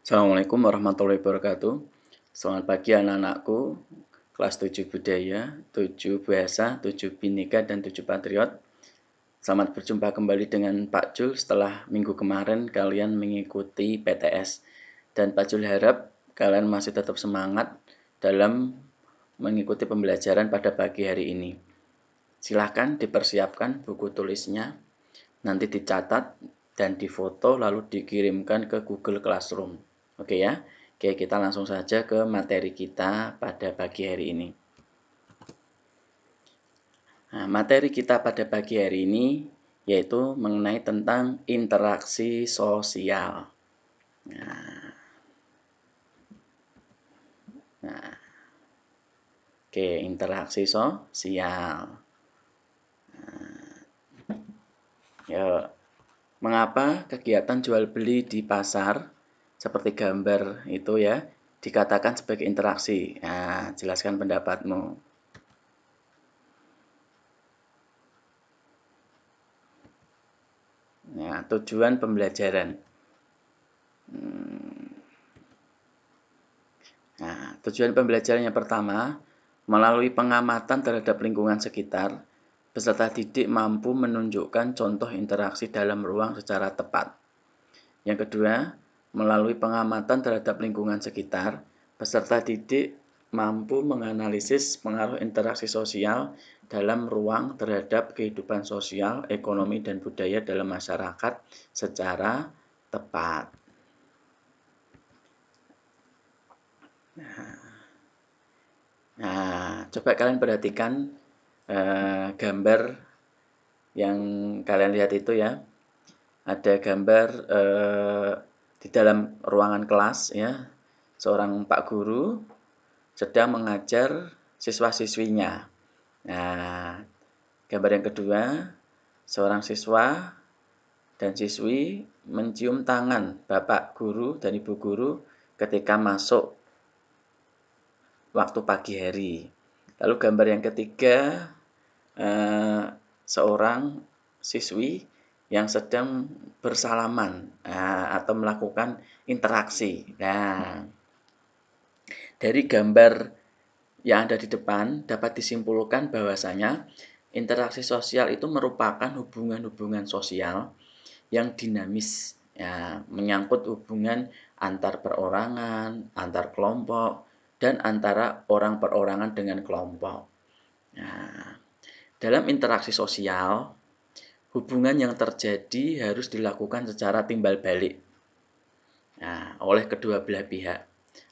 Assalamualaikum warahmatullahi wabarakatuh. Selamat pagi anak-anakku, kelas 7 budaya, 7 bahasa, 7 binika, dan 7 patriot. Selamat berjumpa kembali dengan Pak Jul setelah minggu kemarin kalian mengikuti PTS. Dan Pak Jul harap kalian masih tetap semangat dalam mengikuti pembelajaran pada pagi hari ini. Silahkan dipersiapkan buku tulisnya, nanti dicatat dan difoto lalu dikirimkan ke Google Classroom. Oke ya. Oke, kita langsung saja ke materi kita pada pagi hari ini. Nah, materi kita pada pagi hari ini yaitu mengenai tentang interaksi sosial. Nah, oke, interaksi sosial. Yuk, mengapa kegiatan jual beli di pasar seperti gambar itu ya dikatakan sebagai interaksi? Nah, jelaskan pendapatmu. Nah, tujuan pembelajaran. Nah, tujuan pembelajaran yang pertama, melalui pengamatan terhadap lingkungan sekitar, peserta didik mampu menunjukkan contoh interaksi dalam ruang secara tepat. Yang kedua, melalui pengamatan terhadap lingkungan sekitar, peserta didik mampu menganalisis pengaruh interaksi sosial dalam ruang terhadap kehidupan sosial, ekonomi, dan budaya dalam masyarakat secara tepat. Nah, coba kalian perhatikan gambar yang kalian lihat itu ya. Ada gambar di dalam ruangan kelas ya. Seorang Pak Guru sedang mengajar siswa-siswinya. Nah, gambar yang kedua, seorang siswa dan siswi mencium tangan Bapak Guru dan Ibu Guru ketika masuk waktu pagi hari. Lalu gambar yang ketiga, seorang siswi yang sedang bersalaman atau melakukan interaksi. Nah, dari gambar yang ada di depan dapat disimpulkan bahwasanya interaksi sosial itu merupakan hubungan-hubungan sosial yang dinamis, ya, menyangkut hubungan antar perorangan, antar kelompok, dan antara orang perorangan dengan kelompok. Nah, dalam interaksi sosial, hubungan yang terjadi harus dilakukan secara timbal balik oleh kedua belah pihak.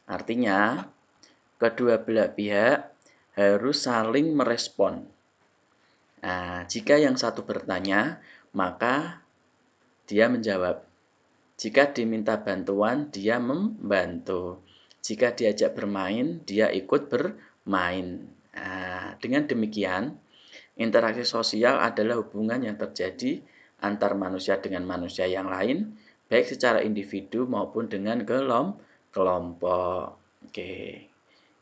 Artinya, kedua belah pihak harus saling merespon. Nah, jika yang satu bertanya, maka dia menjawab. Jika diminta bantuan, dia membantu. Jika diajak bermain, dia ikut bermain. Nah, dengan demikian, interaksi sosial adalah hubungan yang terjadi antar manusia dengan manusia yang lain, baik secara individu maupun dengan kelompok. Oke,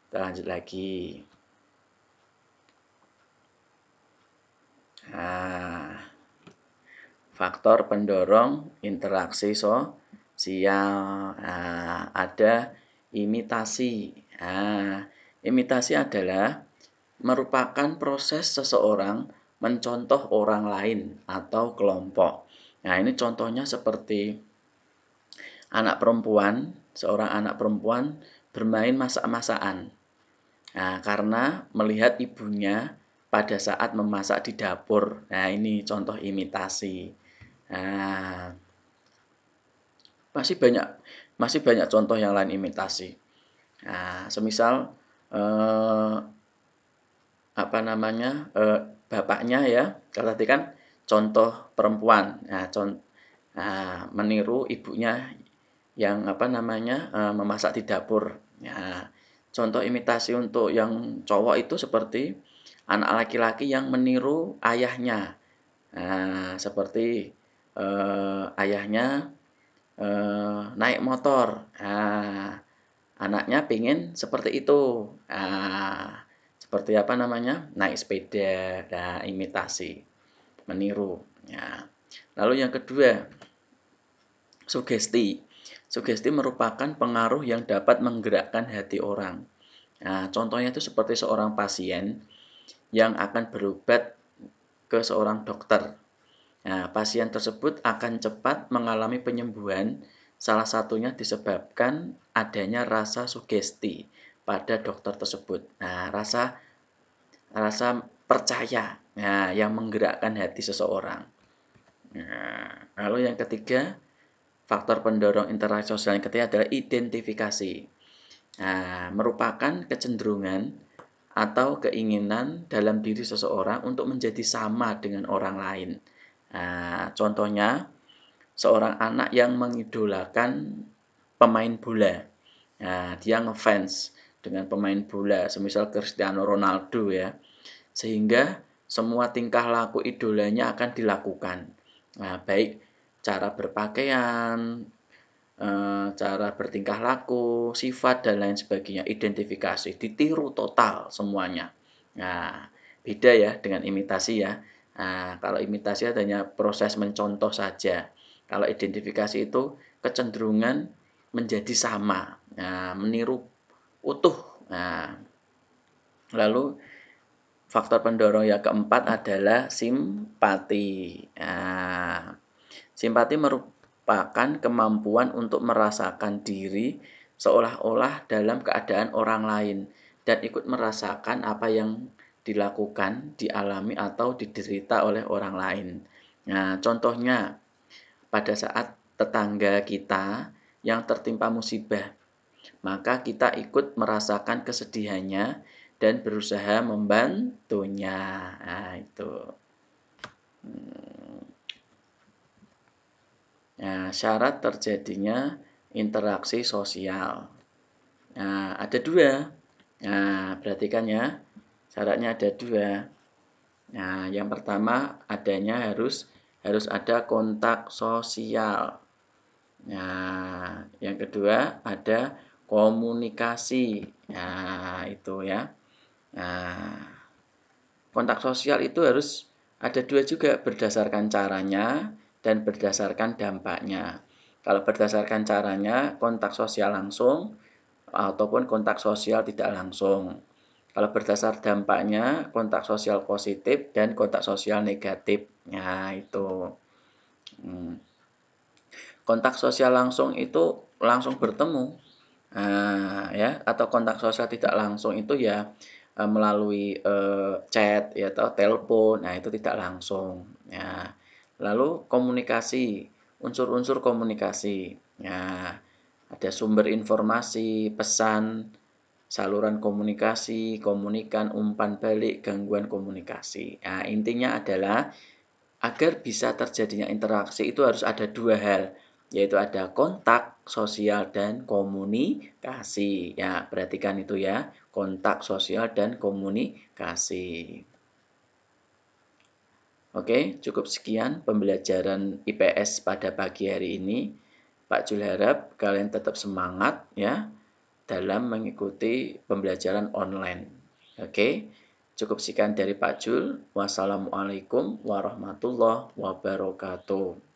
kita lanjut lagi. Nah, faktor pendorong interaksi sosial. Nah, ada imitasi. Nah, imitasi adalah merupakan proses seseorang mencontoh orang lain atau kelompok. Nah, ini contohnya seperti seorang anak perempuan bermain masak-masakan. Nah, karena melihat ibunya pada saat memasak di dapur. Nah, ini contoh imitasi. Nah, masih banyak contoh yang lain imitasi. Nah, semisal bapaknya ya, kalau tadi kan contoh perempuan. Meniru ibunya yang memasak di dapur. Nah, contoh imitasi untuk yang cowok itu seperti anak laki-laki yang meniru ayahnya. Nah, seperti ayahnya naik motor. Nah, anaknya pingin seperti itu. Nah, seperti naik sepeda. Nah, imitasi, meniru. Nah, lalu yang kedua, sugesti. Sugesti merupakan pengaruh yang dapat menggerakkan hati orang. Nah, contohnya itu seperti seorang pasien yang akan berobat ke seorang dokter. Nah, pasien tersebut akan cepat mengalami penyembuhan, salah satunya disebabkan adanya rasa sugesti pada dokter tersebut. Nah, rasa rasa percaya, nah, yang menggerakkan hati seseorang. Nah, lalu yang ketiga, faktor pendorong interaksi sosial yang ketiga adalah identifikasi. Nah, merupakan kecenderungan atau keinginan dalam diri seseorang untuk menjadi sama dengan orang lain. Nah, contohnya seorang anak yang mengidolakan pemain bola. Nah, dia ngefans dengan pemain bola, semisal Cristiano Ronaldo ya. Sehingga semua tingkah laku idolanya akan dilakukan. Nah, baik cara berpakaian, cara bertingkah laku, sifat, dan lain sebagainya, identifikasi, ditiru total semuanya. Nah, beda ya dengan imitasi ya. Nah, kalau imitasi hanya proses mencontoh saja. Kalau identifikasi itu kecenderungan menjadi sama, nah, meniru utuh. Nah, lalu faktor pendorong yang keempat adalah simpati. Nah, simpati merupakan kemampuan untuk merasakan diri seolah-olah dalam keadaan orang lain dan ikut merasakan apa yang dilakukan, dialami, atau diderita oleh orang lain. Nah, contohnya pada saat tetangga kita yang tertimpa musibah, maka kita ikut merasakan kesedihannya dan berusaha membantunya. Nah, itu. Nah, syarat terjadinya interaksi sosial. Nah, ada dua. Nah, perhatikan ya. Syaratnya ada dua. Nah, yang pertama adanya harus ada kontak sosial. Nah, yang kedua ada komunikasi. Nah, itu ya. Nah, kontak sosial itu harus ada dua juga, berdasarkan caranya dan berdasarkan dampaknya. Kalau berdasarkan caranya, kontak sosial langsung ataupun kontak sosial tidak langsung. Kalau berdasar dampaknya, kontak sosial positif dan kontak sosial negatif. Nah, itu. Kontak sosial langsung itu langsung bertemu. Nah, ya, atau kontak sosial tidak langsung itu ya melalui chat ya atau telepon. Nah, itu tidak langsung. Ya. Lalu komunikasi, unsur-unsur komunikasi. Nah, ada sumber informasi, pesan, saluran komunikasi, komunikan, umpan balik, gangguan komunikasi. Nah, intinya adalah agar bisa terjadinya interaksi itu harus ada dua hal, yaitu ada kontak sosial dan komunikasi. Ya, perhatikan itu ya, kontak sosial dan komunikasi. Oke, cukup sekian pembelajaran IPS pada pagi hari ini. Pak Jul harap kalian tetap semangat ya dalam mengikuti pembelajaran online. Oke, cukup sekian dari Pak Jul. Wassalamualaikum warahmatullahi wabarakatuh.